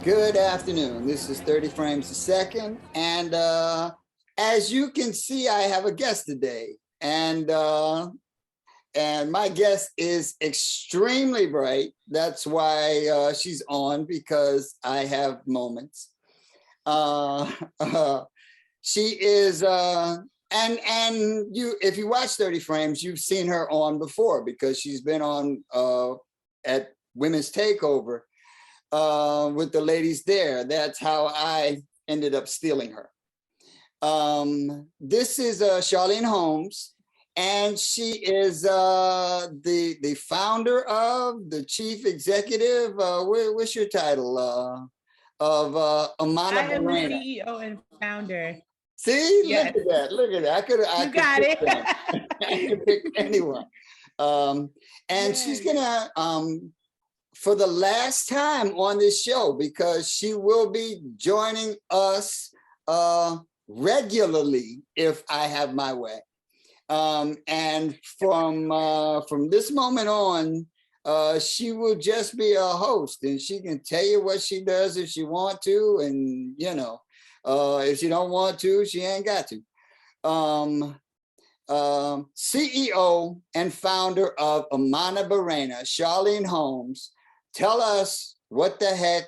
Good afternoon. This is 30 Frames a Second. And as you can see, I have a guest today. And my guest is extremely bright. That's why she's on, because I have moments. She is, and you, if you watch 30 Frames, you've seen her on before because she's been on at Women's Takeover with the ladies there. That's how I ended up stealing her. This is Charlene Holmes, and she is the founder of, the chief executive. What's your title? Of Amana I am the Barrena. CEO and founder. See, Yes. look at that. Look at that. I could got it. I could pick anyone. And yes. She's gonna for the last time on this show, because she will be joining us regularly if I have my way. And from this moment on, she will just be a host, and she can tell you what she does if she want to, and you know, if she don't want to, she ain't got to. CEO and founder of Amana Barrena, Charlene Holmes. Tell us what the heck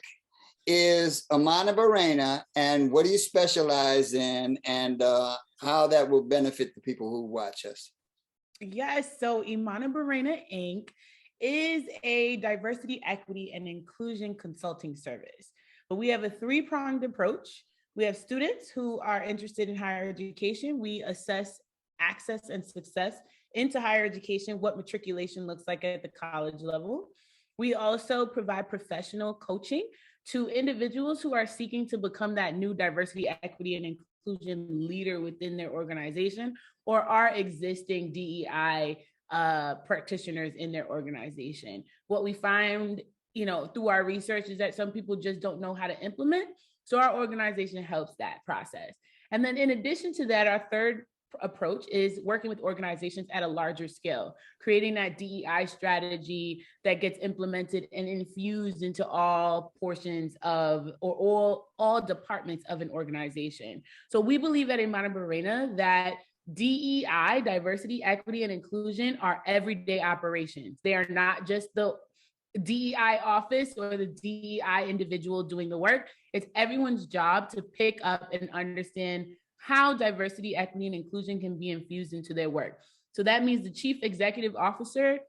is Amana Barrena, and what do you specialize in, and how that will benefit the people who watch us. Yes, so Amana Barrena Inc. is a diversity, equity, and inclusion consulting service. But we have a three-pronged approach. We have students who are interested in higher education. We assess access and success into higher education, what matriculation looks like at the college level. We also provide professional coaching to individuals who are seeking to become that new diversity, equity, and inclusion leader within their organization, or are existing DEI practitioners in their organization. What we find, through our research is that some people just don't know how to implement. So our organization helps that process. And then in addition to that, our third approach is working with organizations at a larger scale, creating that DEI strategy that gets implemented and infused into all portions of, or all departments of an organization. So we believe at Amana Barrena that DEI, diversity, equity, and inclusion, are everyday operations. They are not just the DEI office or the DEI individual doing the work. It's everyone's job to pick up and understand how diversity, equity, and inclusion can be infused into their work. So that means the chief executive officer,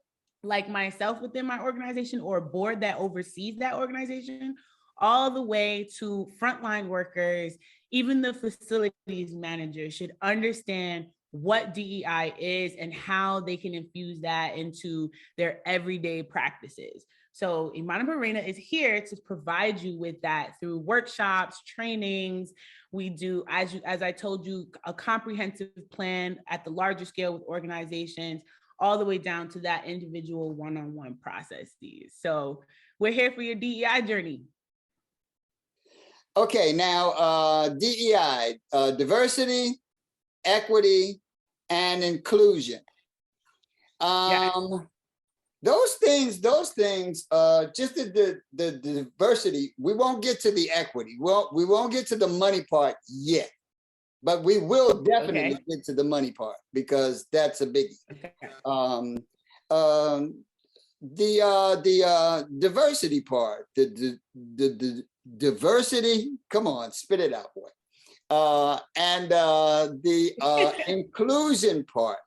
like myself within my organization, or a board that oversees that organization, all the way to frontline workers, even the facilities managers should understand what DEI is and how they can infuse that into their everyday practices. So Amana Barrena is here to provide you with that through workshops, trainings. We do, as I told you, a comprehensive plan at the larger scale with organizations, all the way down to that individual one-on-one processes. So we're here for your DEI journey. Okay, now DEI, diversity, equity, and inclusion. Those things, just the diversity, we won't get to the equity. Well, we won't get to the money part yet, but we will definitely get to the money part, because that's a biggie. The diversity part, the diversity, come on, spit it out, boy. And the inclusion part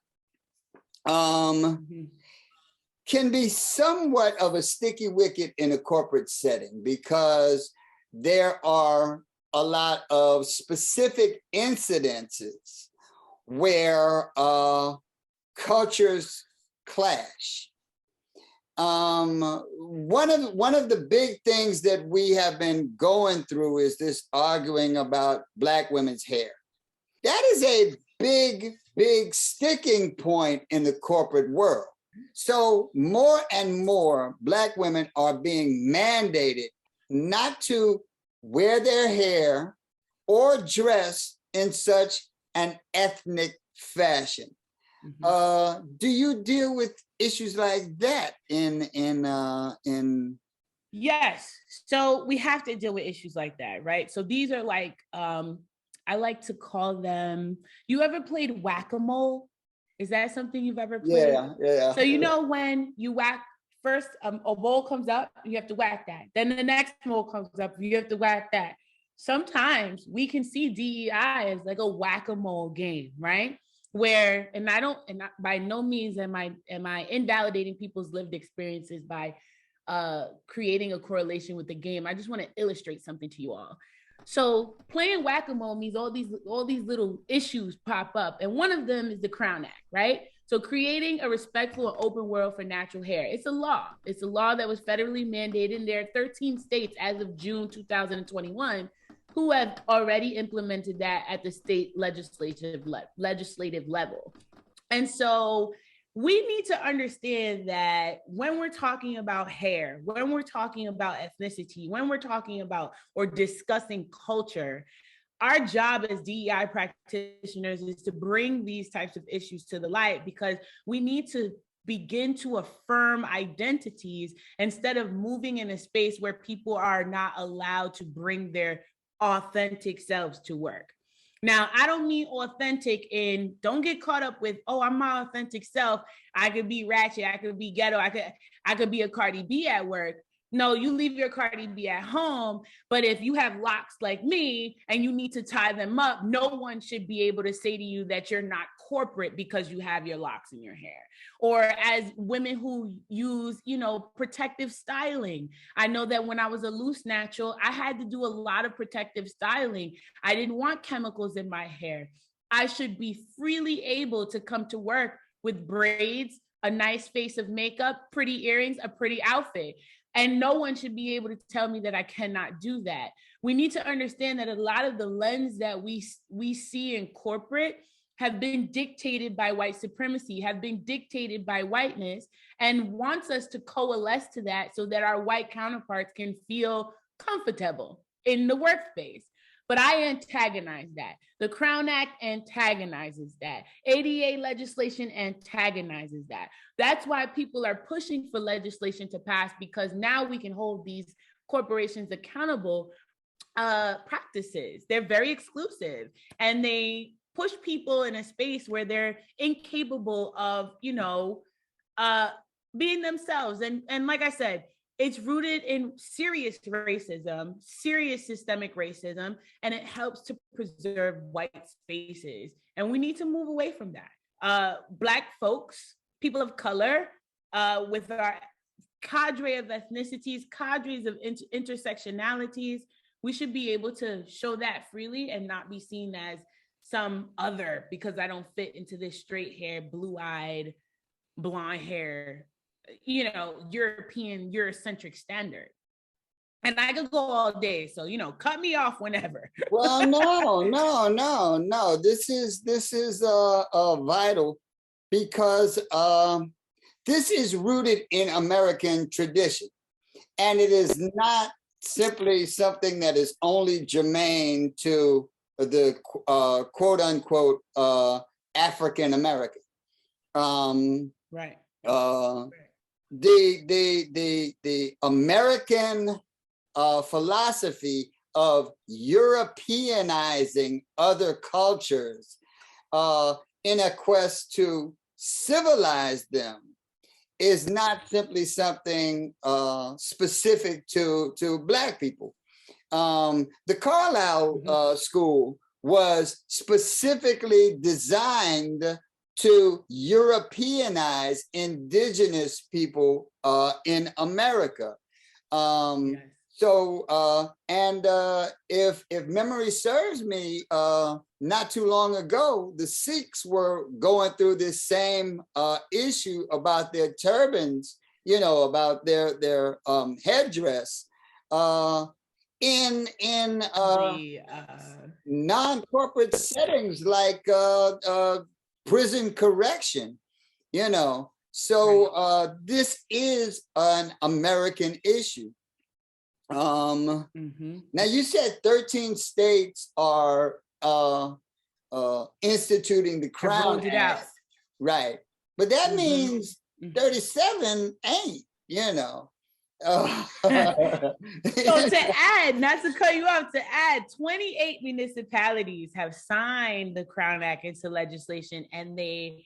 can be somewhat of a sticky wicket in a corporate setting, because there are a lot of specific incidences where cultures clash. One of the big things that we have been going through is this arguing about Black women's hair. That is a big sticking point in the corporate world. So more and more Black women are being mandated not to wear their hair or dress in such an ethnic fashion. Do you deal with issues like that in Yes. So we have to deal with issues like that, right? So these are like, I like to call them, you ever played whack-a-mole? Is that something you've ever played? Yeah. So you know when you whack first, a bowl comes up, you have to whack that. Then the next bowl comes up, you have to whack that. Sometimes we can see DEI as like a whack-a-mole game, right? Where, and by no means am I invalidating people's lived experiences by creating a correlation with the game. I just want to illustrate something to you all. So playing whack-a-mole means all these little issues pop up, and one of them is the Crown Act, right? So creating a respectful and open world for natural hair. It's a law. It's a law that was federally mandated, and there are 13 states as of June 2021 who have already implemented that at the state legislative level. And so we need to understand that when we're talking about hair, when we're talking about ethnicity, when we're talking about or discussing culture, our job as DEI practitioners is to bring these types of issues to the light, because we need to begin to affirm identities instead of moving in a space where people are not allowed to bring their authentic selves to work. Now, I don't mean authentic in, don't get caught up with, oh, I'm my authentic self. I could be ratchet, I could be ghetto, I could be a Cardi B at work. No, you leave your Cardi B at home, but if you have locks like me and you need to tie them up, no one should be able to say to you that you're not corporate because you have your locks in your hair. Or as women who use, protective styling. I know that when I was a loose natural, I had to do a lot of protective styling. I didn't want chemicals in my hair. I should be freely able to come to work with braids, a nice face of makeup, pretty earrings, a pretty outfit. And no one should be able to tell me that I cannot do that. We need to understand that a lot of the lens that we see in corporate have been dictated by white supremacy, have been dictated by whiteness, and wants us to coalesce to that so that our white counterparts can feel comfortable in the workspace. But I antagonize that. The Crown Act antagonizes that. ADA legislation antagonizes that. That's why people are pushing for legislation to pass, because now we can hold these corporations accountable practices. They're very exclusive, and they push people in a space where they're incapable of, being themselves. And like I said, it's rooted in serious racism, serious systemic racism, and it helps to preserve white spaces. And we need to move away from that. Black folks, people of color, with our cadre of ethnicities, cadres of intersectionalities, we should be able to show that freely and not be seen as some other because I don't fit into this straight hair, blue-eyed, blonde hair, European, Eurocentric standard. And I could go all day. So, cut me off whenever. Well, no. This is vital, because this is rooted in American tradition. And it is not simply something that is only germane to the quote unquote African American. Right. The American philosophy of Europeanizing other cultures in a quest to civilize them is not simply something specific to Black people. The Carlisle School was specifically designed to Europeanize indigenous people in America. Yes. So, if memory serves me, not too long ago, the Sikhs were going through this same issue about their turbans, about their headdress, in non-corporate settings like prison correction, So this is an American issue. Now you said 13 states are instituting the Crown Act, right? But that means 37 ain't, So to add, not to cut you off, to add, 28 municipalities have signed the Crown Act into legislation, and they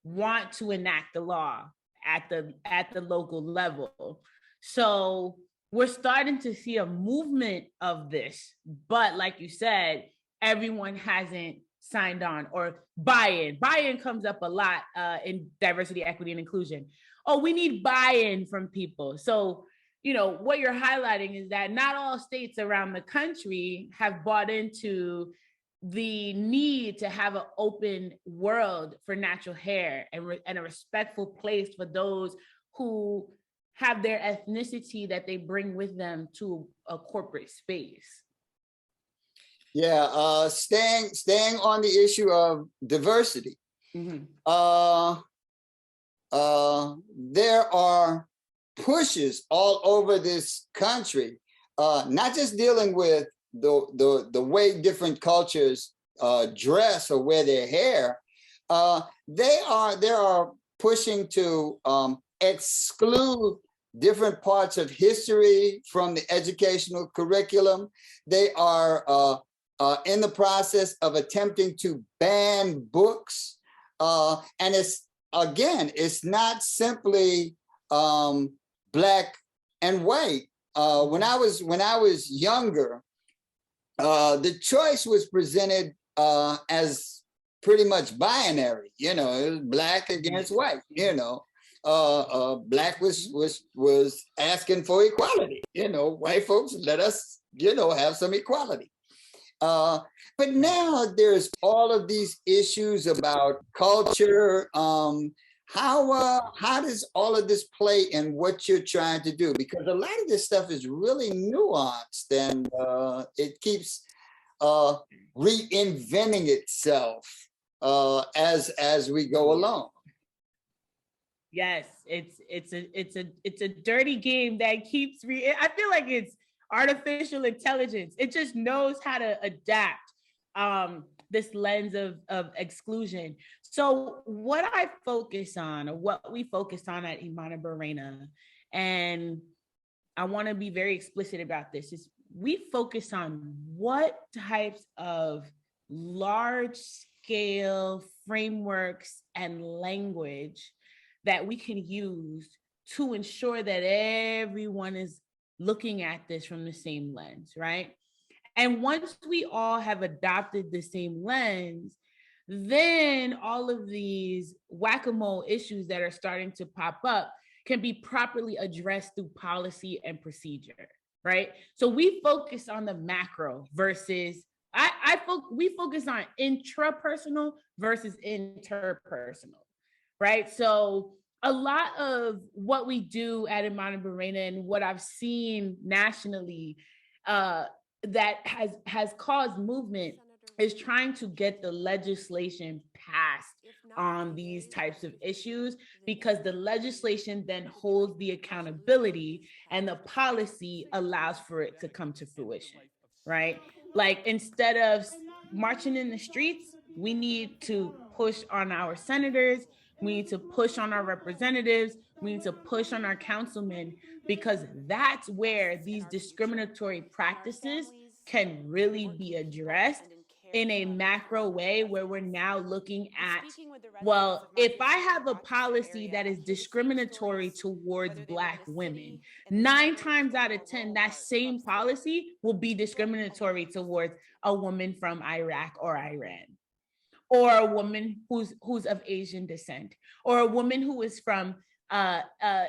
want to enact the law at the local level. So we're starting to see a movement of this, but like you said, everyone hasn't signed on or buy-in. Buy-in comes up a lot in diversity, equity, and inclusion. Oh, we need buy-in from people. So what you're highlighting is that not all states around the country have bought into the need to have an open world for natural hair and a respectful place for those who have their ethnicity that they bring with them to a corporate space. Yeah, staying on the issue of diversity. Mm-hmm. There are pushes all over this country, not just dealing with the way different cultures dress or wear their hair. They are pushing to exclude different parts of history from the educational curriculum. They are in the process of attempting to ban books, and it's not simply Black and white. When I was younger, the choice was presented as pretty much binary. It was black against white. Black was asking for equality. White folks, let us have some equality. But now there's all of these issues about culture. How does all of this play in what you're trying to do? Because a lot of this stuff is really nuanced, and it keeps reinventing itself as we go along. Yes, it's a dirty game that keeps I feel like it's artificial intelligence. It just knows how to adapt this lens of exclusion. So what I focus on, or what we focus on at Imana Barrena, and I want to be very explicit about this, is we focus on what types of large scale frameworks and language that we can use to ensure that everyone is looking at this from the same lens, right? And once we all have adopted the same lens, then all of these whack-a-mole issues that are starting to pop up can be properly addressed through policy and procedure, right? So we focus on the macro versus, we focus on intrapersonal versus interpersonal, right? So a lot of what we do at Imana Barrena and what I've seen nationally that has caused movement is trying to get the legislation passed on these types of issues, because the legislation then holds the accountability and the policy allows for it to come to fruition, right? Like, instead of marching in the streets, we need to push on our senators, we need to push on our representatives, we need to push on our councilmen, because that's where these discriminatory practices can really be addressed in a macro way, where we're now looking at, well, if I have a policy that is discriminatory towards Black women, 9 times out of 10, that same policy will be discriminatory towards a woman from Iraq or Iran, or a woman who's of Asian descent, or a woman who is from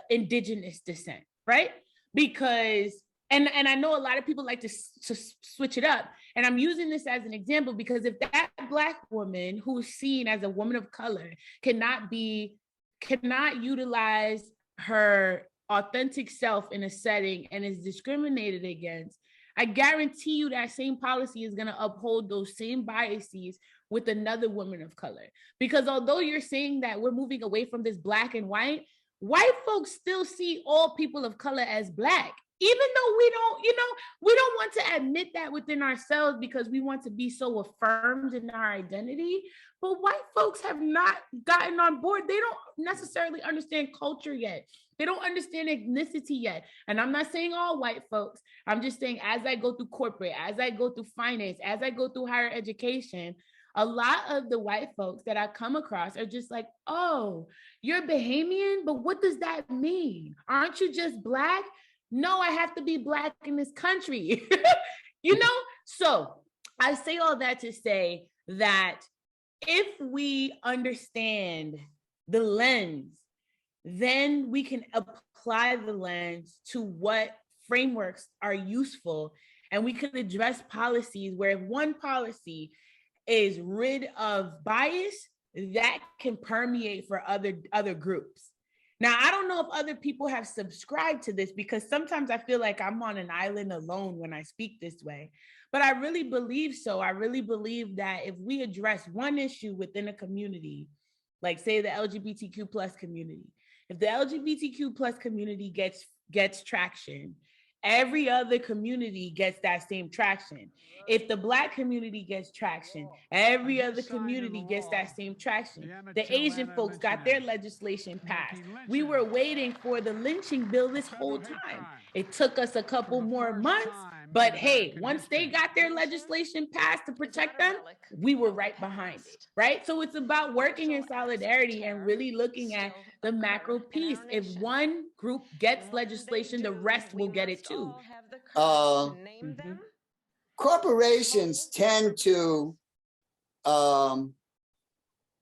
indigenous descent, right? Because, and I know a lot of people like to switch it up, and I'm using this as an example because if that Black woman who's seen as a woman of color cannot utilize her authentic self in a setting and is discriminated against, I guarantee you that same policy is going to uphold those same biases with another woman of color. Because although you're saying that we're moving away from this Black and white folks still see all people of color as Black, even though we don't want to admit that within ourselves because we want to be so affirmed in our identity. But white folks have not gotten on board. They don't necessarily understand culture yet. They don't understand ethnicity yet. And I'm not saying all white folks. I'm just saying, as I go through corporate, as I go through finance, as I go through higher education, a lot of the white folks that I come across are just like, oh, you're Bahamian, but what does that mean? Aren't you just Black? No, I have to be Black in this country. You know? So I say all that to say that if we understand the lens, then we can apply the lens to what frameworks are useful, and we can address policies where if one policy is rid of bias, that can permeate for other groups. Now, I don't know if other people have subscribed to this, because sometimes I feel like I'm on an island alone when I speak this way, but I really believe so. I really believe that if we address one issue within a community, like say the LGBTQ plus community, if the LGBTQ plus community gets traction, every other community gets that same traction. If the Black community gets traction, every other community gets that same traction. The Asian folks got their legislation passed. We were waiting for the lynching bill this whole time. It took us a couple more months, but hey, once they got their legislation passed to protect them, we were right behind it, right? So it's about working in solidarity and really looking at the macro piece. If one group gets legislation, the rest will get it too. Mm-hmm. Corporations tend to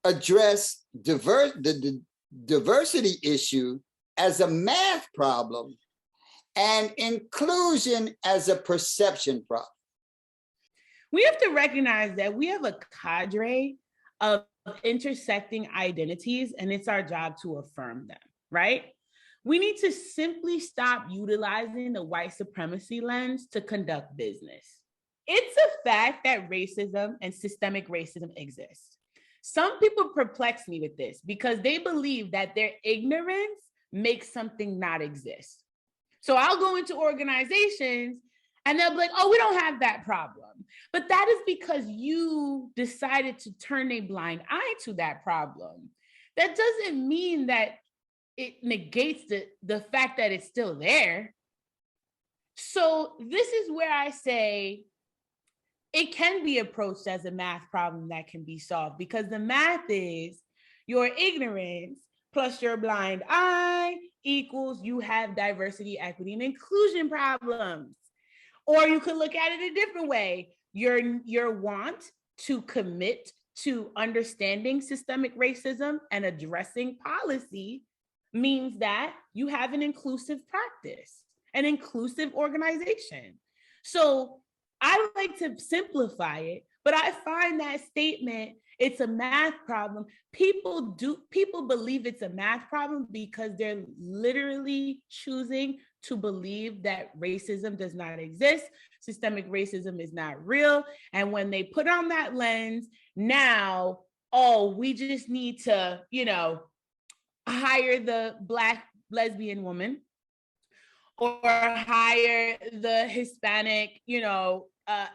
address the diversity issue as a math problem and inclusion as a perception problem. We have to recognize that we have a cadre of intersecting identities, and it's our job to affirm them, right? We need to simply stop utilizing the white supremacy lens to conduct business. It's a fact that racism and systemic racism exists. Some people perplex me with this because they believe that their ignorance makes something not exist. So I'll go into organizations and they'll be like, oh, we don't have that problem. But that is because you decided to turn a blind eye to that problem. That doesn't mean that it negates the fact that it's still there. So this is where I say it can be approached as a math problem that can be solved, because the math is your ignorance plus your blind eye equals you have diversity, equity, and inclusion problems. Or you could look at it a different way. Your want to commit to understanding systemic racism and addressing policy means that you have an inclusive practice, an inclusive organization. So I like to simplify it, but I find that statement, it's a math problem. People believe it's a math problem because they're literally choosing to believe that racism does not exist, systemic racism is not real. And when they put on that lens, now, oh, we just need to, hire the Black lesbian woman or hire the Hispanic,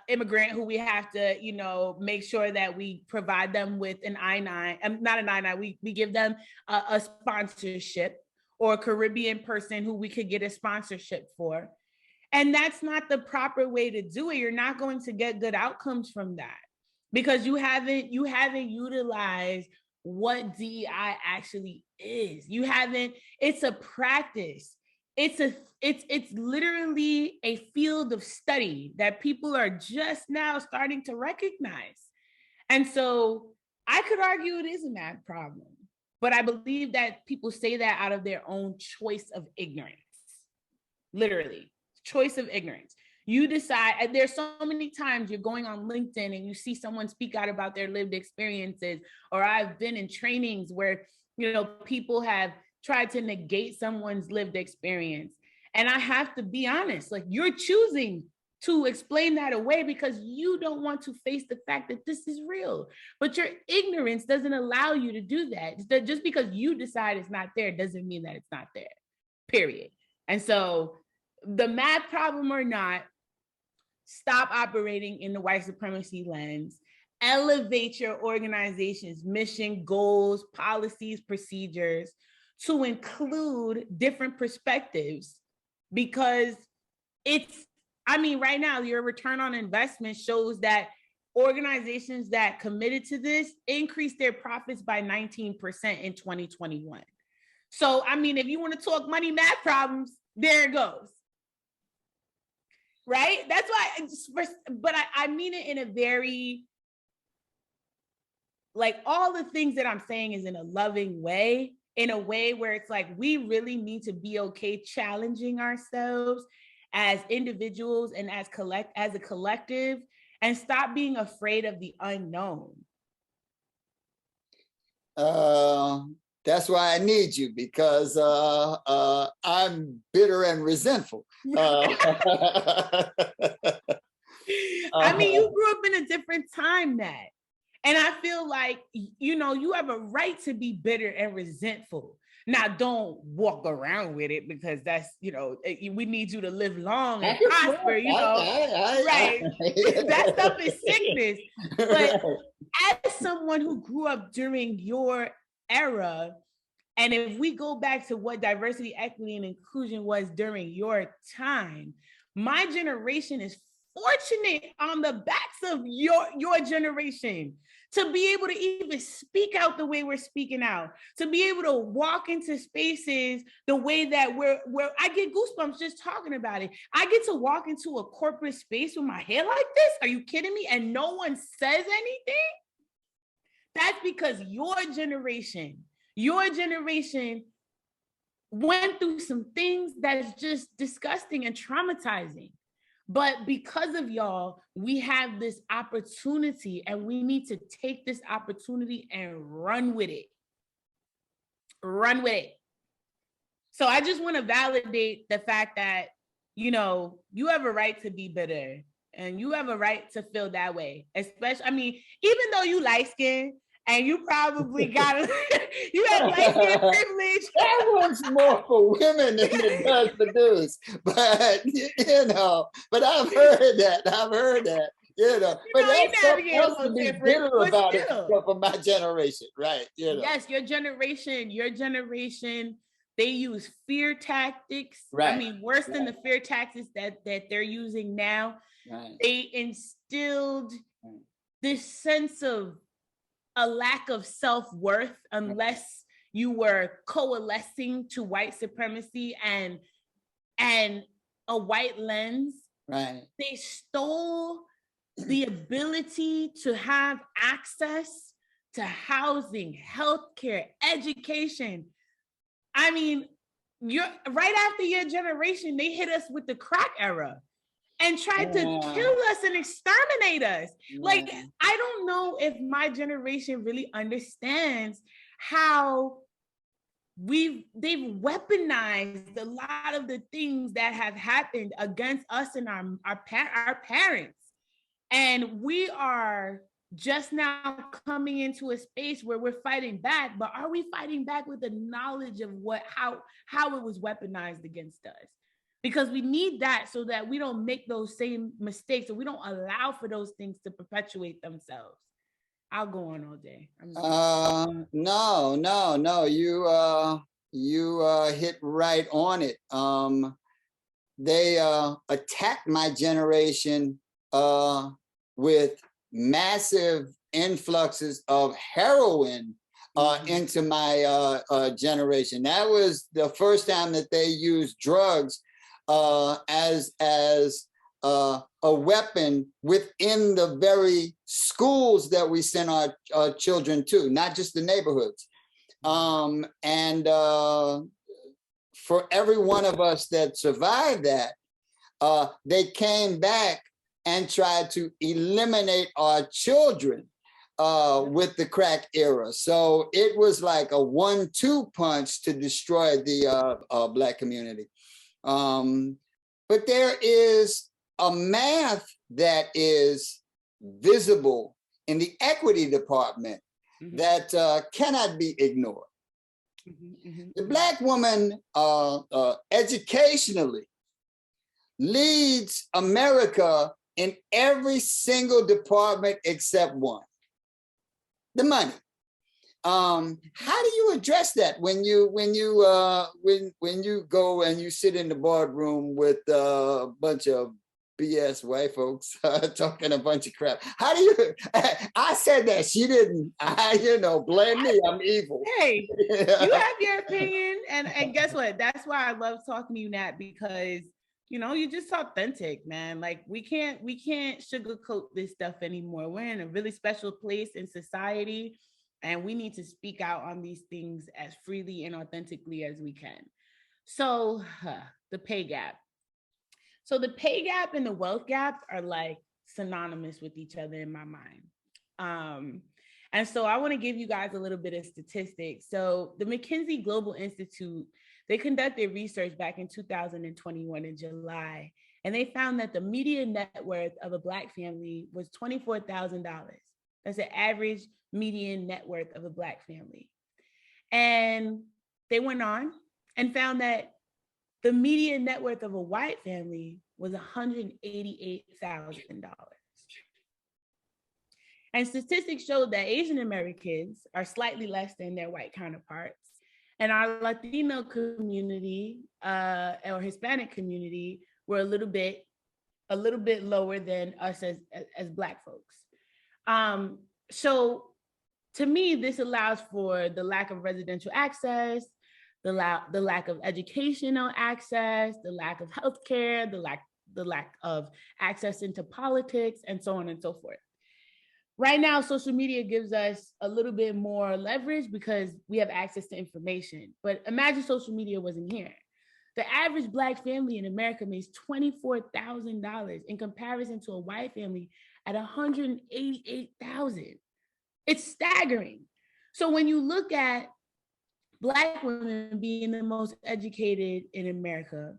immigrant who we have to, make sure that we provide them with an I-9, not an I-9, we give them a sponsorship, or a Caribbean person who we could get a sponsorship for. And that's not the proper way to do it. You're not going to get good outcomes from that because you haven't utilized what DEI actually is. It's a practice. It's literally a field of study that people are just now starting to recognize. And so I could argue it is a math problem, but I believe that people say that out of their own choice of ignorance. Literally, choice of ignorance. You decide, and there's so many times you're going on LinkedIn and you see someone speak out about their lived experiences, or I've been in trainings where, people have tried to negate someone's lived experience. And I have to be honest, like, you're choosing to explain that away because you don't want to face the fact that this is real. But your ignorance doesn't allow you to do that. Just because you decide it's not there doesn't mean that it's not there, period. And so the math problem or not, stop operating in the white supremacy lens, elevate your organization's mission, goals, policies, procedures to include different perspectives, because right now your return on investment shows that organizations that committed to this increased their profits by 19% in 2021. So, if you want to talk money math problems, there it goes. Right? That's why, but I mean it in a very, like, all the things that I'm saying is in a loving way, in a way where it's like, we really need to be okay challenging ourselves as individuals and as a collective, and stop being afraid of the unknown. That's why I need you, because I'm bitter and resentful. You grew up in a different time, Nat. And I feel like, you have a right to be bitter and resentful. Now, don't walk around with it, because that's, we need you to live long and prosper, right? That stuff is sickness. But as someone who grew up during your era, and if we go back to what diversity, equity, and inclusion was during your time, my generation is fortunate on the backs of your generation to be able to even speak out the way we're speaking out, to be able to walk into spaces the way that I get goosebumps just talking about it. I get to walk into a corporate space with my hair like this. Are you kidding me? And no one says anything? That's because your generation went through some things that's just disgusting and traumatizing. But because of y'all, we have this opportunity, and we need to take this opportunity and run with it. Run with it. So I just want to validate the fact that, you have a right to be bitter, and you have a right to feel that way. Especially, even though you light-skinned, and you probably got you have light-skin privilege. That one's more for women than it does for dudes. But but I've heard that. But that's something else to be bitter about it for my generation, right? Yes, your generation, they use fear tactics. Right. Worse than the fear tactics that they're using now. Right. They instilled this sense of a lack of self-worth unless you were coalescing to white supremacy and a white lens. Right. They stole the ability to have access to housing, healthcare, education. You're right after your generation, they hit us with the crack era and tried to kill us and exterminate us. Like, I don't know if my generation really understands how they've weaponized a lot of the things that have happened against us and our parents. And we are just now coming into a space where we're fighting back, but are we fighting back with the knowledge of how it was weaponized against us? Because we need that so that we don't make those same mistakes, or we don't allow for those things to perpetuate themselves. I'll go on all day. No. You hit right on it. They attacked my generation with massive influxes of heroin into my generation. That was the first time that they used drugs as a weapon within the very schools that we send our children to, not just the neighborhoods. And for every one of us that survived that, they came back and tried to eliminate our children with the crack era. So it was like a 1-2 punch to destroy the Black community. But there is a math that is visible in the equity department that cannot be ignored. The Black woman educationally leads America in every single department except one: the money. How do you address that when you go and you sit in the boardroom with a bunch of BS white folks talking a bunch of crap? How do you? I said that, she didn't. Blame me. I'm evil. Hey, you have your opinion, and guess what? That's why I love talking to you, Nat, because you're just authentic, man. Like we can't sugarcoat this stuff anymore. We're in a really special place in society, and we need to speak out on these things as freely and authentically as we can. So the pay gap. So the pay gap and the wealth gap are like synonymous with each other in my mind. And so I want to give you guys a little bit of statistics. So the McKinsey Global Institute, they conducted research back in 2021 in July, and they found that the median net worth of a Black family was $24,000. That's the average median net worth of a Black family. And they went on and found that the median net worth of a white family was $188,000. And statistics showed that Asian Americans are slightly less than their white counterparts. And our Latino community or Hispanic community were a little bit lower than us as Black folks. So to me, this allows for the lack of residential access, the lack of educational access, the lack of healthcare, the lack of access into politics, and so on and so forth. Right now, social media gives us a little bit more leverage because we have access to information. But imagine social media wasn't here. The average Black family in America makes $24,000 in comparison to a white family at $188,000. It's staggering. So when you look at Black women being the most educated in America,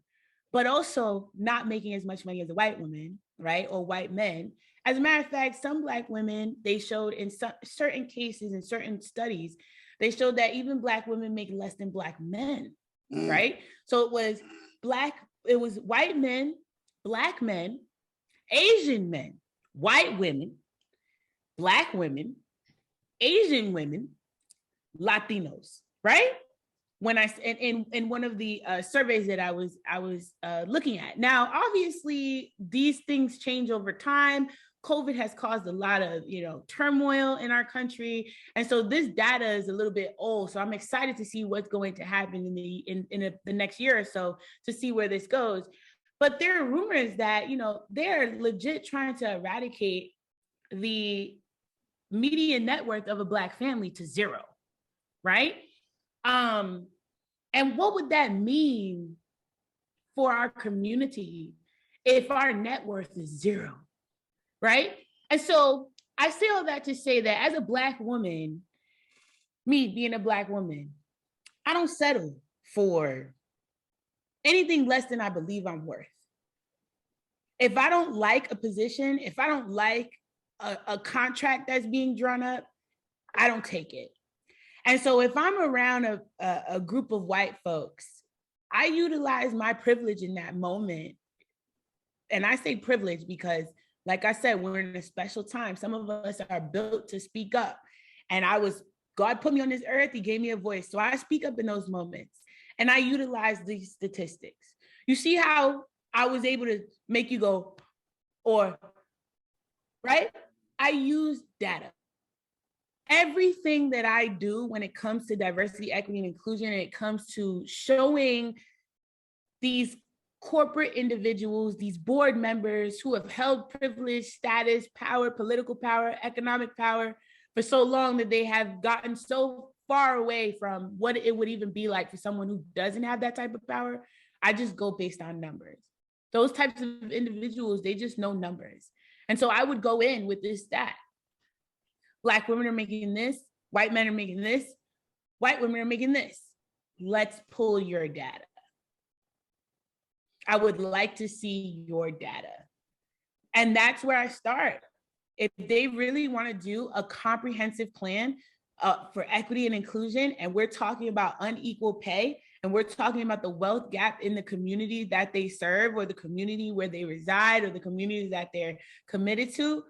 but also not making as much money as a white woman, right? Or white men. As a matter of fact, some Black women, they showed in certain cases, in certain studies, they showed that even Black women make less than Black men, right? So it was white men, Black men, Asian men, white women, Black women, Asian women, Latinos, right? When in one of the surveys that I was looking at. Now, obviously, these things change over time. COVID has caused a lot of turmoil in our country, and so this data is a little bit old. So I'm excited to see what's going to happen in the next year or so to see where this goes. But there are rumors that they're legit trying to eradicate the median net worth of a Black family to zero, right? And what would that mean for our community if our net worth is zero, right? And so I say all that to say that as a Black woman, me being a Black woman, I don't settle for anything less than I believe I'm worth. If I don't like a position, if I don't like a contract that's being drawn up, I don't take it. And so if I'm around a group of white folks, I utilize my privilege in that moment. And I say privilege because, like I said, we're in a special time. Some of us are built to speak up. And God put me on this earth, he gave me a voice. So I speak up in those moments. And I utilize these statistics. You see how I was able to make you go, or, right? I use data. Everything that I do when it comes to diversity, equity, and inclusion, and it comes to showing these corporate individuals, these board members who have held privilege, status, power, political power, economic power for so long that they have gotten so far away from what it would even be like for someone who doesn't have that type of power. I just go based on numbers. Those types of individuals, they just know numbers. And so I would go in with this stat. Black women are making this, white men are making this, white women are making this. Let's pull your data. I would like to see your data. And that's where I start. If they really want to do a comprehensive plan for equity and inclusion, and we're talking about unequal pay, and we're talking about the wealth gap in the community that they serve, or the community where they reside, or the communities that they're committed to,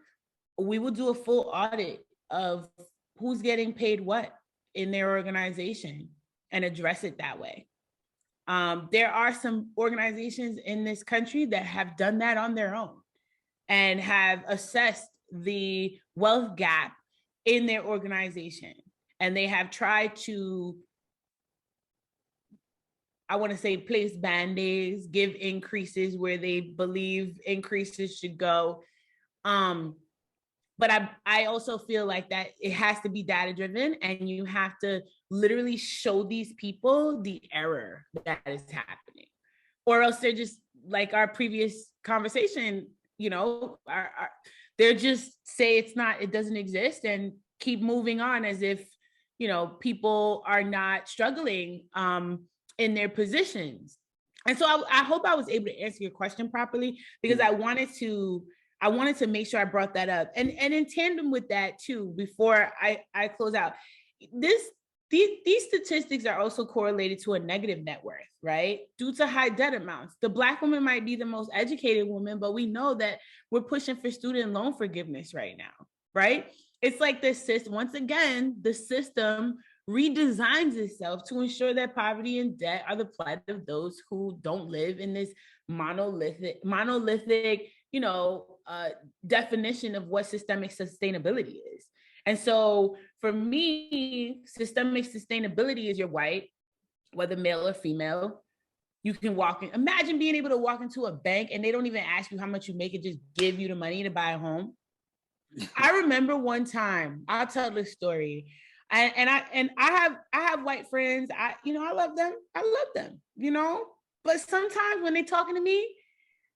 we will do a full audit of who's getting paid what in their organization and address it that way. There are some organizations in this country that have done that on their own and have assessed the wealth gap in their organization. And they have tried to, I want to say, place band-aids, give increases where they believe increases should go. But I also feel like that it has to be data driven, and you have to literally show these people the error that is happening, or else they're just like our previous conversation, they're just say it doesn't exist and keep moving on as if, people are not struggling in their positions. And so I hope I was able to answer your question properly, because I wanted to make sure I brought that up. And in tandem with that too, before I close out, these statistics are also correlated to a negative net worth, right? Due to high debt amounts. The Black woman might be the most educated woman, but we know that we're pushing for student loan forgiveness right now, right? It's like once again, the system redesigns itself to ensure that poverty and debt are the plight of those who don't live in this monolithic, definition of what systemic sustainability is. And so for me, systemic sustainability is you're white, whether male or female. You can imagine being able to walk into a bank and they don't even ask you how much you make, and just give you the money to buy a home. I remember one time, I'll tell this story. I have white friends. I love them. But sometimes when they're talking to me,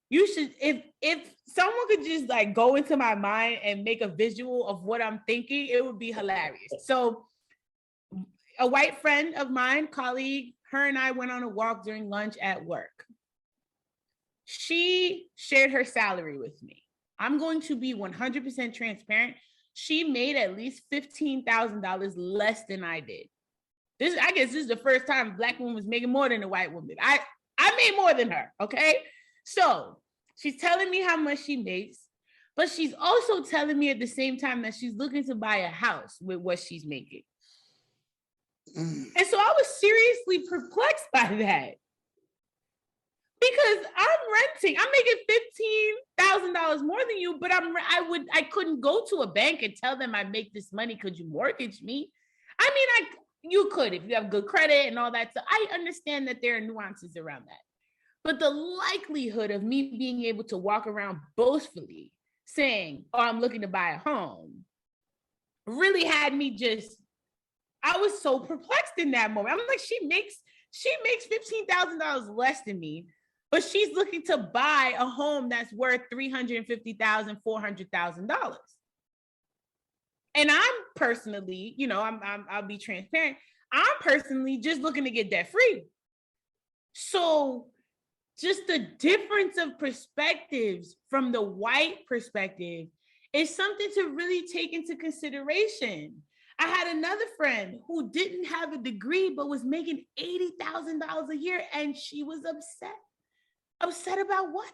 you should, if someone could just like go into my mind and make a visual of what I'm thinking, it would be hilarious. So a white friend of mine, colleague, her and I went on a walk during lunch at work. She shared her salary with me. I'm going to be 100% transparent. She made at least $15,000 less than I did. I guess this is the first time a Black woman was making more than a white woman. I made more than her, okay? So she's telling me how much she makes, but she's also telling me at the same time that she's looking to buy a house with what she's making. And so I was seriously perplexed by that. Because I'm renting, I'm making $15,000 more than you, but I couldn't go to a bank and tell them I make this money. Could you mortgage me? I mean, you could if you have good credit and all that. So I understand that there are nuances around that. But the likelihood of me being able to walk around boastfully saying, "Oh, I'm looking to buy a home," really had me I was so perplexed in that moment. I'm like, she makes $15,000 less than me, but she's looking to buy a home that's worth $350,000, $400,000. And I'm personally, I'll be transparent. I'm personally just looking to get debt free. So just the difference of perspectives from the white perspective is something to really take into consideration. I had another friend who didn't have a degree, but was making $80,000 a year, and she was upset. Upset about what?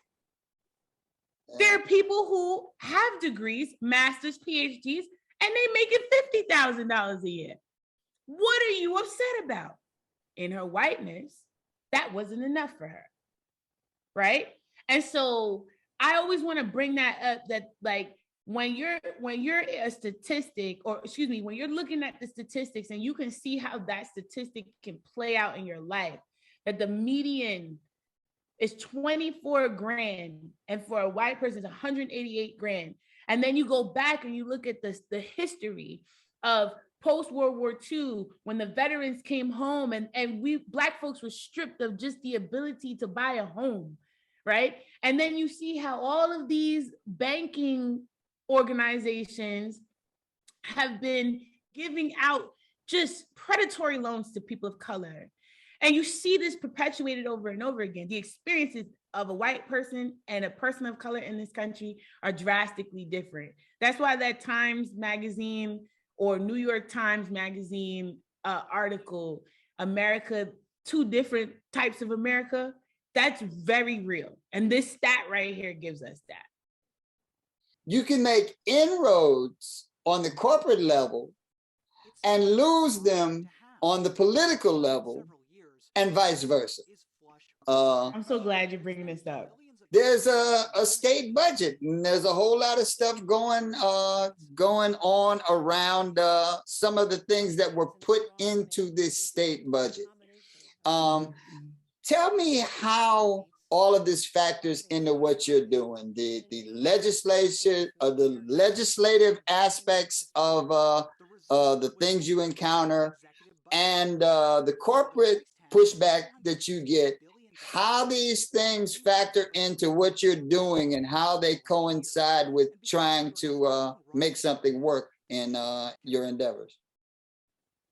There are people who have degrees, masters, PhDs, and they making $50,000 a year. What are you upset about? In her whiteness, that wasn't enough for her, right? And so I always want to bring that up, that like when you're a statistic, or excuse me, when you're looking at the statistics and you can see how that statistic can play out in your life, that the median is 24 grand, and for a white person, it's 188 grand. And then you go back and you look at the history of post-World War II, when the veterans came home and we Black folks were stripped of just the ability to buy a home, right? And then you see how all of these banking organizations have been giving out just predatory loans to people of color. And you see this perpetuated over and over again. The experiences of a white person and a person of color in this country are drastically different. That's why that Times Magazine or New York Times Magazine article, America, two different types of America, that's very real. And this stat right here gives us that. You can make inroads on the corporate level and lose them on the political level and vice versa. I'm so glad you're bringing this up. There's a state budget, and there's a whole lot of stuff going on around some of the things that were put into this state budget. Tell me how all of this factors into what you're doing, the legislation, the legislative aspects of the things you encounter, and the corporate pushback that you get, how these things factor into what you're doing and how they coincide with trying to make something work in your endeavors.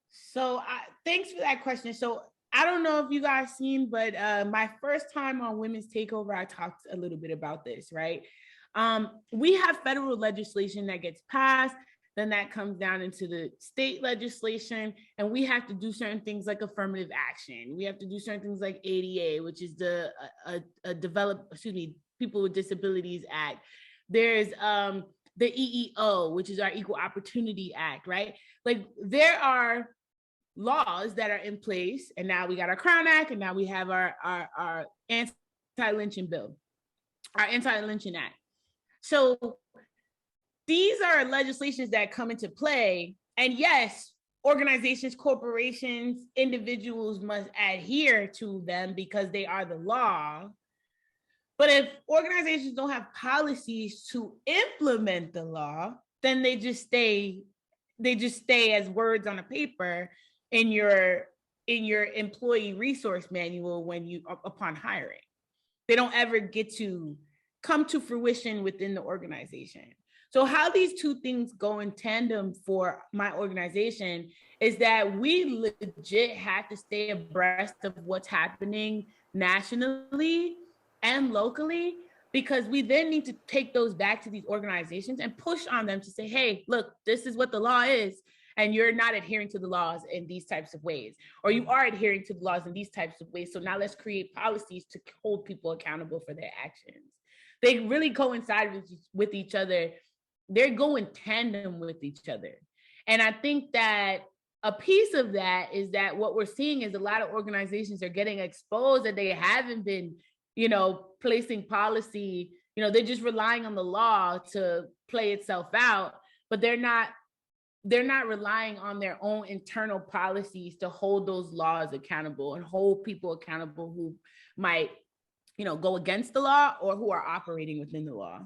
So thanks for that question. So I don't know if you guys seen, but my first time on Women's Takeover, I talked a little bit about this, right? We have federal legislation that gets passed, then that comes down into the state legislation, and we have to do certain things like affirmative action. We have to do certain things like ADA, which is the People with Disabilities Act. There's the EEO, which is our Equal Opportunity Act, right? Like there are laws that are in place, and now we got our Crown Act, and now we have our anti-lynching bill, our anti-lynching act. So these are legislations that come into play, and yes, organizations, corporations, individuals must adhere to them because they are the law. But if organizations don't have policies to implement the law, then they just stay as words on a paper in your employee resource manual upon hiring. They don't ever get to come to fruition within the organization. So how these two things go in tandem for my organization is that we legit have to stay abreast of what's happening nationally and locally, because we then need to take those back to these organizations and push on them to say, hey, look, this is what the law is, and you're not adhering to the laws in these types of ways, or you are adhering to the laws in these types of ways. So now let's create policies to hold people accountable for their actions. They really coincide with each other. They go in tandem with each other. And I think that a piece of that is that what we're seeing is a lot of organizations are getting exposed that they haven't been, placing policy, they're just relying on the law to play itself out, but they're not relying on their own internal policies to hold those laws accountable and hold people accountable who might, go against the law or who are operating within the law.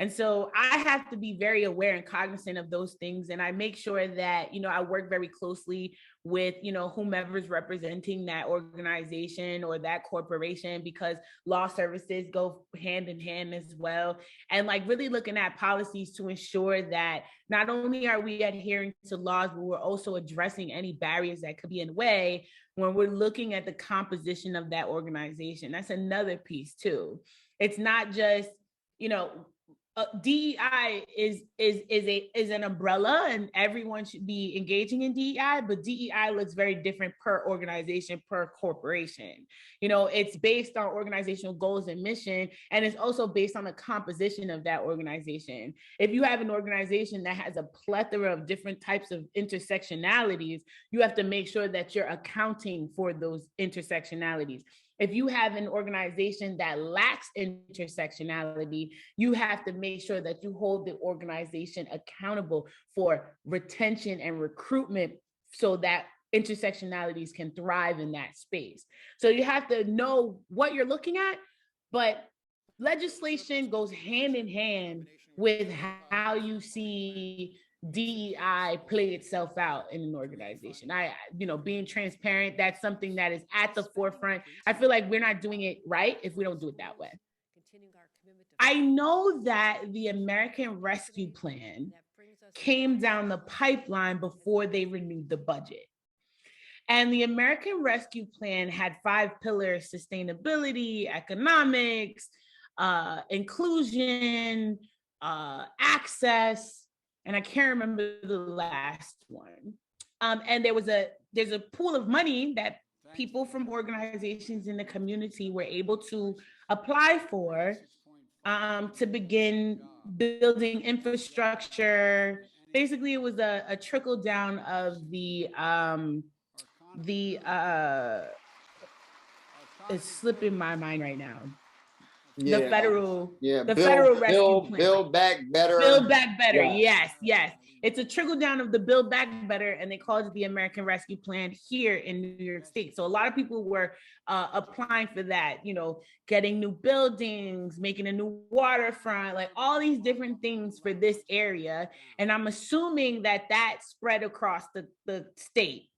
And so I have to be very aware and cognizant of those things. And I make sure that, I work very closely with, whomever's representing that organization or that corporation, because law services go hand in hand as well. And like really looking at policies to ensure that not only are we adhering to laws, but we're also addressing any barriers that could be in the way when we're looking at the composition of that organization. That's another piece too. It's not just, DEI is an umbrella, and everyone should be engaging in DEI, but DEI looks very different per organization, per corporation. It's based on organizational goals and mission, and it's also based on the composition of that organization. If you have an organization that has a plethora of different types of intersectionalities, you have to make sure that you're accounting for those intersectionalities. If you have an organization that lacks intersectionality, you have to make sure that you hold the organization accountable for retention and recruitment so that intersectionalities can thrive in that space. So you have to know what you're looking at, but legislation goes hand in hand with how you see DEI play itself out in an organization. Being transparent, that's something that is at the forefront. I feel like we're not doing it right if we don't do it that way. I know that the American Rescue Plan came down the pipeline before they renewed the budget. And the American Rescue Plan had 5 pillars: sustainability, economics, inclusion, access, and I can't remember the last one. And there's a pool of money that people from organizations in the community were able to apply for to begin building infrastructure basically it was a trickle down of the it's slipping my mind right now. The Yeah, federal yeah. the federal rescue plan. Build back better. Build Back Better. Yeah. Yes, yes. It's a trickle down of the Build Back Better, and they called it the American Rescue Plan here in New York State. So a lot of people were applying for that, you know, getting new buildings, making a new waterfront, like all these different things for this area. And I'm assuming that that spread across the state.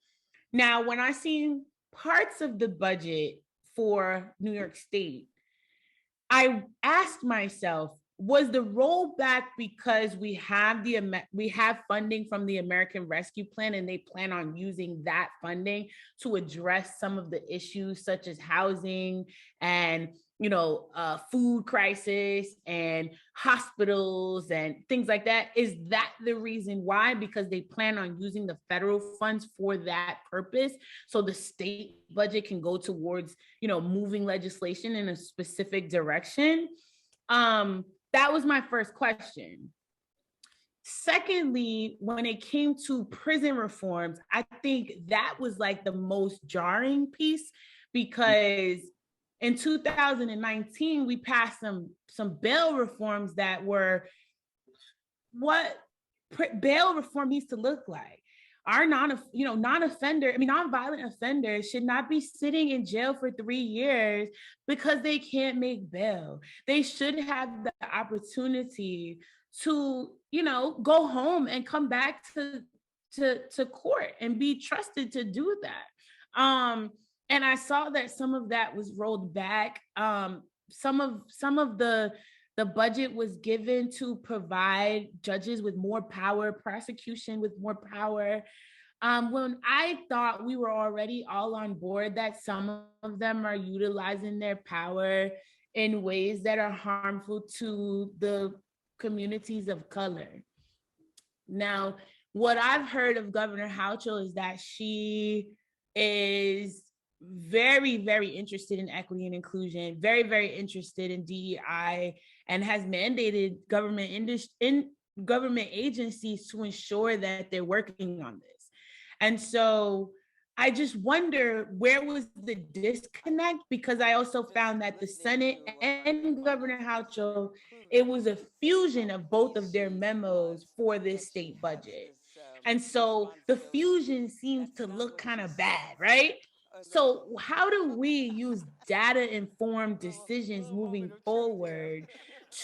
Now, when I seen parts of the budget for New York State, I asked myself, was the rollback because we have funding from the American Rescue Plan and they plan on using that funding to address some of the issues such as housing and food crisis and hospitals and things like that? Is that the reason why? Because they plan on using the federal funds for that purpose, so the state budget can go towards moving legislation in a specific direction. That was my first question. Secondly, when it came to prison reforms, I think that was like the most jarring piece, because in 2019 we passed some bail reforms that were what bail reform needs to look like. Our non-violent offenders should not be sitting in jail for 3 years because they can't make bail. They should have the opportunity to, go home and come back to court and be trusted to do that. And I saw that some of that was rolled back. Some of the budget was given to provide judges with more power, prosecution with more power. When I thought we were already all on board that some of them are utilizing their power in ways that are harmful to the communities of color. Now, what I've heard of Governor Hochul is that she is very, very interested in equity and inclusion, very, very interested in DEI, and has mandated government agencies to ensure that they're working on this. And so I just wonder, where was the disconnect? Because I also found that the Senate and Governor Hochul, it was a fusion of both of their memos for this state budget. And so the fusion seems to look kind of bad, right? So how do we use data-informed decisions moving forward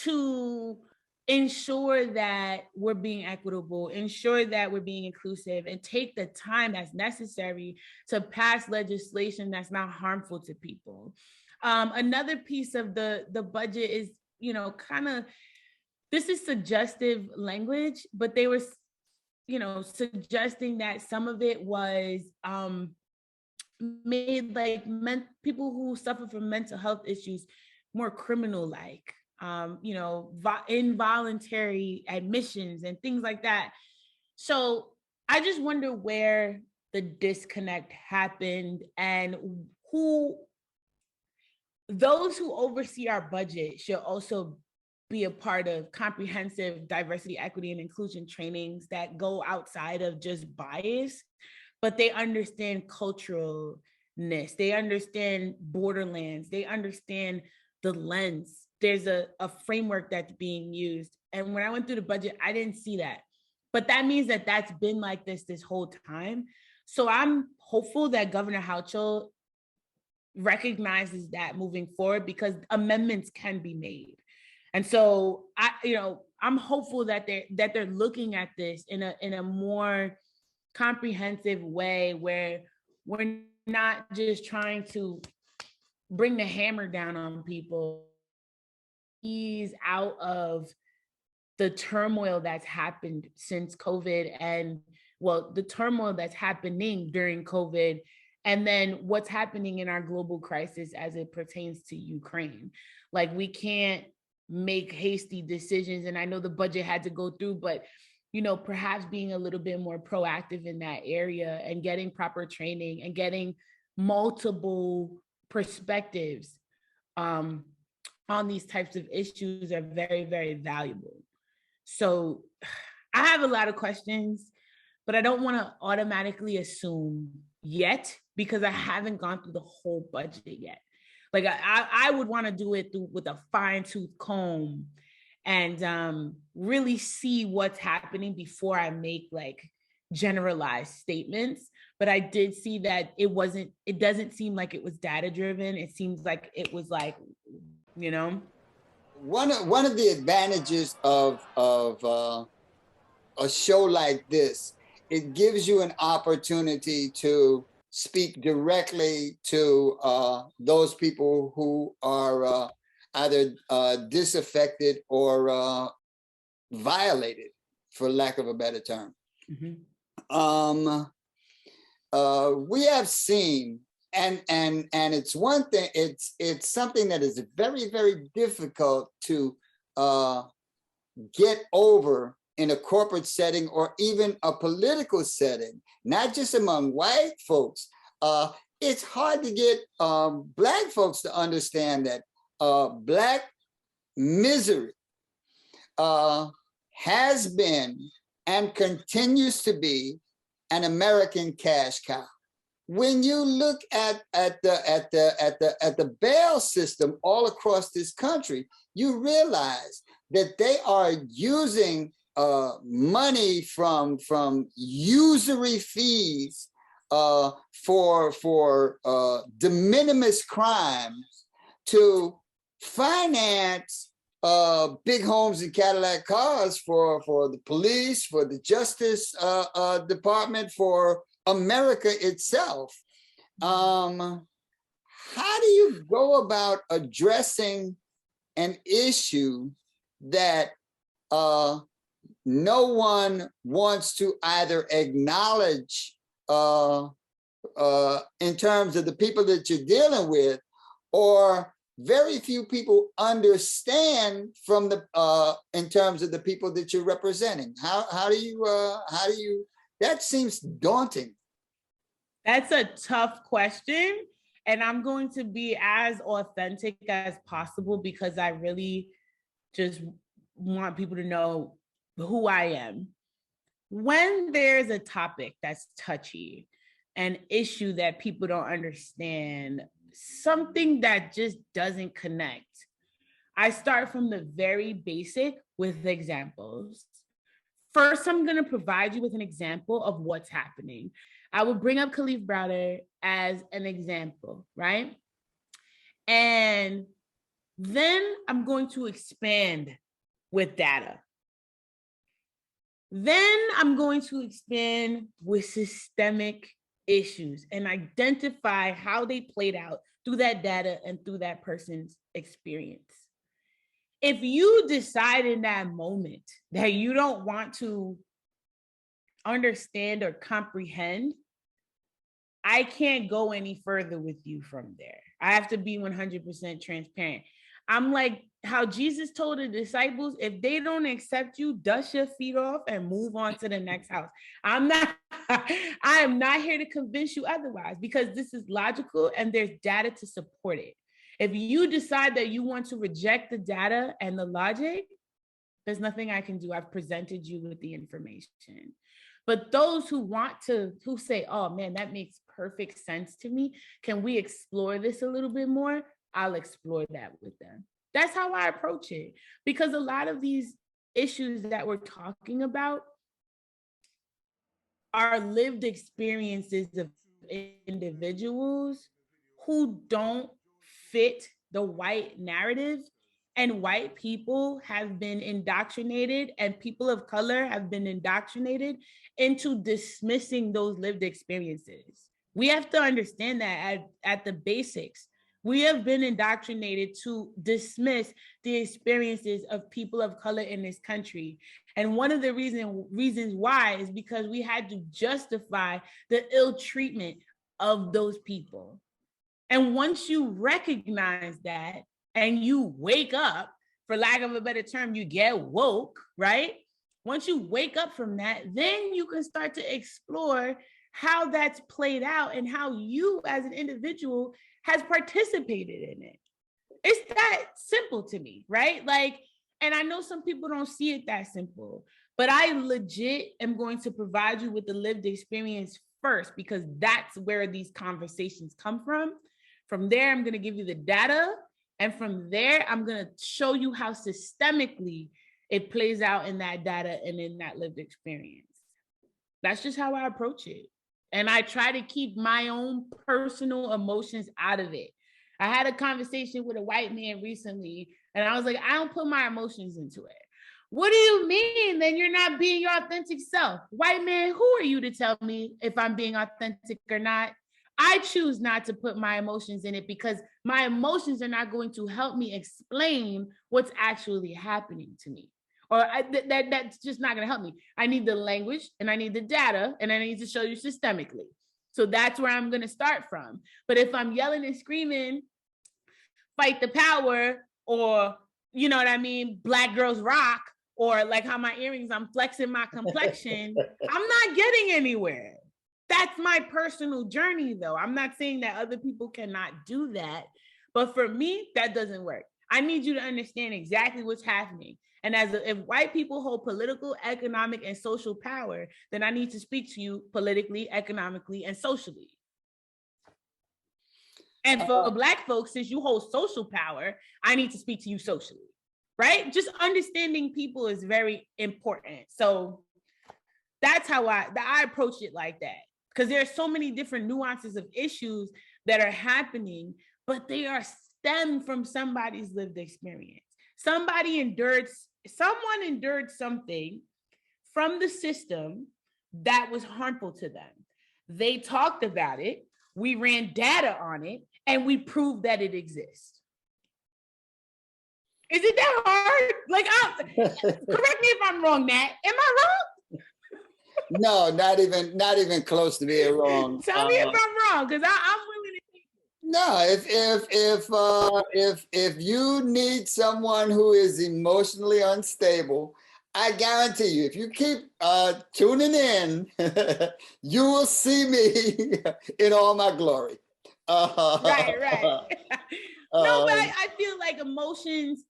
to ensure that we're being equitable, ensure that we're being inclusive, and take the time that's necessary to pass legislation that's not harmful to people? Another piece of the budget is, kind of, this is suggestive language, but they were, suggesting that some of it was made like people who suffer from mental health issues more criminal-like, involuntary admissions and things like that. So I just wonder where the disconnect happened, and those who oversee our budget should also be a part of comprehensive diversity, equity, and inclusion trainings that go outside of just bias, but they understand culturalness, they understand borderlands, they understand the lens. There's a framework that's being used. And when I went through the budget, I didn't see that. But that means that that's been like this whole time. So I'm hopeful that Governor Hochul recognizes that moving forward, because amendments can be made. And so I'm hopeful that they're looking at this in a more comprehensive way, where we're not just trying to bring the hammer down on people, ease out of the turmoil that's happened since COVID, and the turmoil that's happening during COVID, and then what's happening in our global crisis as it pertains to Ukraine. Like, we can't make hasty decisions. And I know the budget had to go through, but perhaps being a little bit more proactive in that area and getting proper training and getting multiple perspectives on these types of issues are very, very valuable. So I have a lot of questions, but I don't want to automatically assume yet because I haven't gone through the whole budget yet. Like I would want to do it with a fine tooth comb and really see what's happening before I make like generalized statements. But I did see that it doesn't seem like it was data driven. It seems like it was like, you know. One of the advantages of a show like this, it gives you an opportunity to speak directly to those people who are either disaffected or violated, for lack of a better term. We have seen, and it's one thing. It's something that is very, very difficult to get over in a corporate setting or even a political setting, not just among white folks. It's hard to get Black folks to understand that Black misery has been and continues to be an American cash cow. When you look at the bail system all across this country, you realize that they are using money from usury fees for de minimis crimes to finance big homes and Cadillac cars for the police, for the Justice Department, for America itself. How do you go about addressing an issue that no one wants to either acknowledge in terms of the people that you're dealing with, or very few people understand from the in terms of the people that you're representing? How do you that seems daunting. That's a tough question, and I'm going to be as authentic as possible because I really just want people to know who I am. When there's a topic that's touchy, an issue that people don't understand, something that just doesn't connect, I start from the very basic with examples. First, I'm going to provide you with an example of what's happening. I will bring up Kalief Browder as an example, right? And then I'm going to expand with data. Then I'm going to expand with systemic issues and identify how they played out through that data and through that person's experience. If you decide in that moment that you don't want to understand or comprehend, I can't go any further with you from there. I have to be 100% transparent. I'm like how Jesus told the disciples, if they don't accept you, dust your feet off and move on to the next house. I am not here to convince you otherwise, because this is logical and there's data to support it. If you decide that you want to reject the data and the logic, there's nothing I can do. I've presented you with the information. But those who say, oh man, that makes perfect sense to me, can we explore this a little bit more? I'll explore that with them. That's how I approach it. Because a lot of these issues that we're talking about are lived experiences of individuals who don't fit the white narrative, and white people have been indoctrinated, and people of color have been indoctrinated into dismissing those lived experiences. We have to understand that at the basics. We have been indoctrinated to dismiss the experiences of people of color in this country. And one of the reasons why is because we had to justify the ill treatment of those people. And once you recognize that and you wake up, for lack of a better term, you get woke, right? Once you wake up from that, then you can start to explore how that's played out and how you as an individual has participated in it. It's that simple to me, right? Like, and I know some people don't see it that simple, But I legit am going to provide you with the lived experience first, because that's where these conversations come from. From there, I'm going to give you the data. And from there, I'm going to show you how systemically it plays out in that data and in that lived experience. That's just how I approach it. And I try to keep my own personal emotions out of it. I had a conversation with a white man recently, and I was like, I don't put my emotions into it. What do you mean? Then you're not being your authentic self. White man, who are you to tell me if I'm being authentic or not? I choose not to put my emotions in it because my emotions are not going to help me explain what's actually happening to me. Or that's just not going to help me. I need the language and I need the data and I need to show you systemically. So that's where I'm going to start from. But if I'm yelling and screaming, fight the power, or, you know what I mean, Black girls rock, or like how my earrings, I'm flexing my complexion, I'm not getting anywhere. That's my personal journey, though. I'm not saying that other people cannot do that. But for me, that doesn't work. I need you to understand exactly what's happening. And if white people hold political, economic, and social power, then I need to speak to you politically, economically, and socially. And for Black folks, since you hold social power, I need to speak to you socially, right? Just understanding people is very important. So that's how I approach it like that. Because there are so many different nuances of issues that are happening, but they are stemmed from somebody's lived experience. Someone endured something from the system that was harmful to them. They talked about it, we ran data on it, and we proved that it exists. Is it that hard? Like, correct me if I'm wrong, Nat. Am I wrong? No, not even close to being wrong. Tell me if I'm wrong, because I'm willing to take it. No, if you need someone who is emotionally unstable, I guarantee you, if you keep tuning in, you will see me in all my glory. Right. No, but I feel like emotions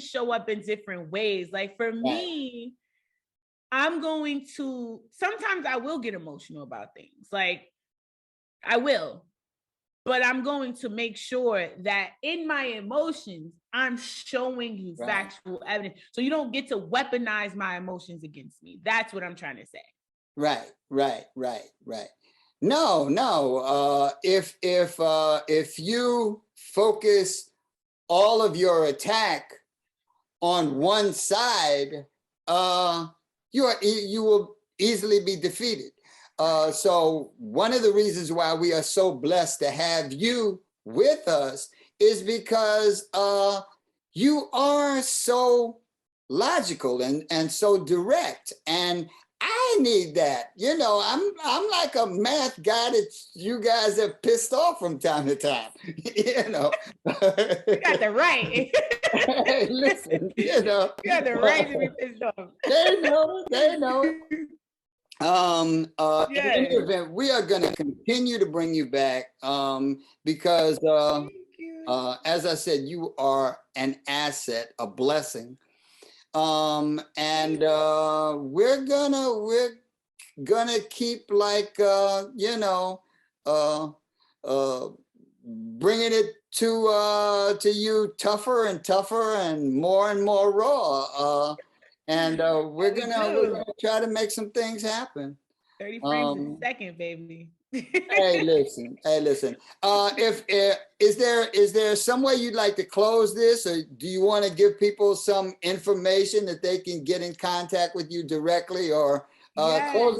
show up in different ways. Like for me, sometimes I will get emotional about things. Like I will, but I'm going to make sure that in my emotions, I'm showing you factual evidence. So you don't get to weaponize my emotions against me. That's what I'm trying to say. Right. No. If you focus all of your attack on one side, you will easily be defeated. So one of the reasons why we are so blessed to have you with us is because you are so logical and so direct, and I need that. You know, I'm like a math guy that you guys have pissed off from time to time. You know, you got the right. Hey, listen, you know, you got the right to be pissed off. They know. In any event, we are going to continue to bring you back because, as I said, you are an asset, a blessing, and we're gonna keep like bringing it to you tougher and tougher and more raw. And we're gonna try to make some things happen. 30 frames a second, baby. Hey, listen. If is there some way you'd like to close this, or do you want to give people some information that they can get in contact with you directly, or close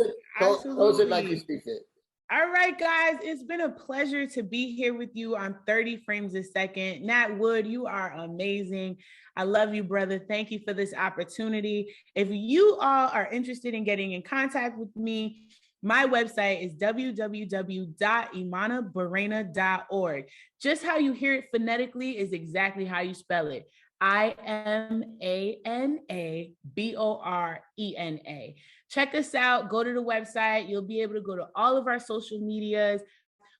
it like you see fit? All right, guys, it's been a pleasure to be here with you on 30 frames a second. Nat Wood, you are amazing. I love you, brother. Thank you for this opportunity. If you all are interested in getting in contact with me, my website is www.imanabarena.org. Just how you hear it phonetically is exactly how you spell it. IMANABORENA. Check us out. Go to the website. You'll be able to go to all of our social medias.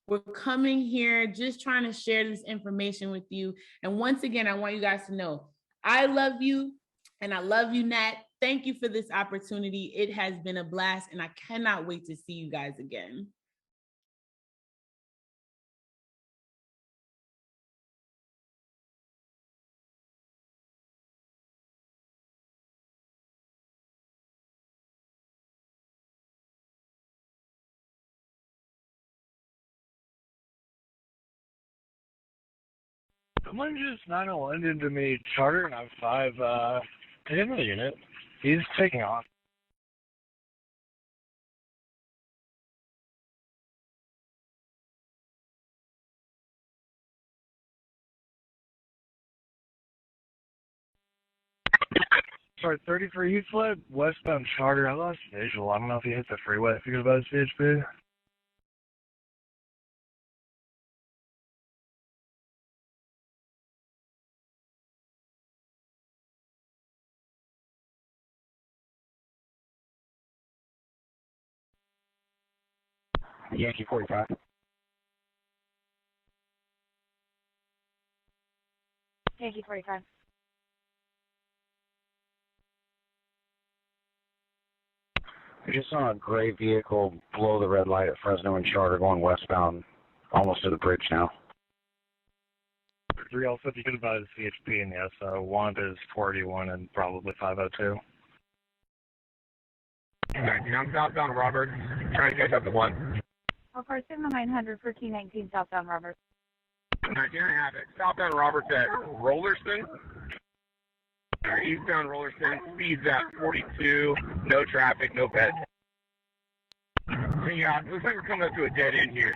We're coming here just trying to share this information with you. And once again, I want you guys to know, I love you and I love you, Nat. Thank you for this opportunity. It has been a blast, and I cannot wait to see you guys again. Someone just 901 into me charter, and I'm 5 in the unit. He's taking off. Sorry, 33, he fled westbound charter. I lost visual. I don't know if he hit the freeway if he goes by his CHP. Yankee 45. Yankee 45. I just saw a gray vehicle blow the red light at Fresno and Charter going westbound, almost to the bridge now. 3 also, if you could advise CHP and the SO, Wanda is 481 and probably 502. I'm southbound Robert, trying to catch up to 1. I'll first in the 900 for T19 southbound Robert. 19 and a half, southbound Robert's at Rollerston. Eastbound Rollerston, speeds at 42, no traffic, no bed. Yeah, looks like we're coming up to a dead end here.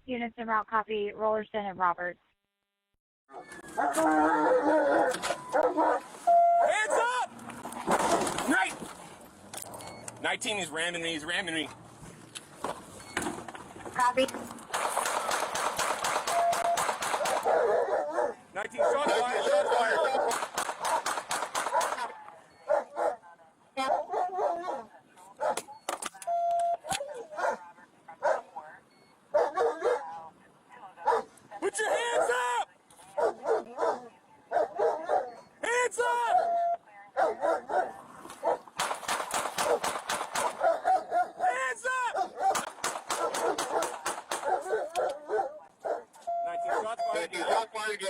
Units en route, copy. Rollerston and Robert. Hands up! 19 is ramming me, Copy. 19, shots fired. Put your hands up! Hands up! Hands up! 19 shots fired.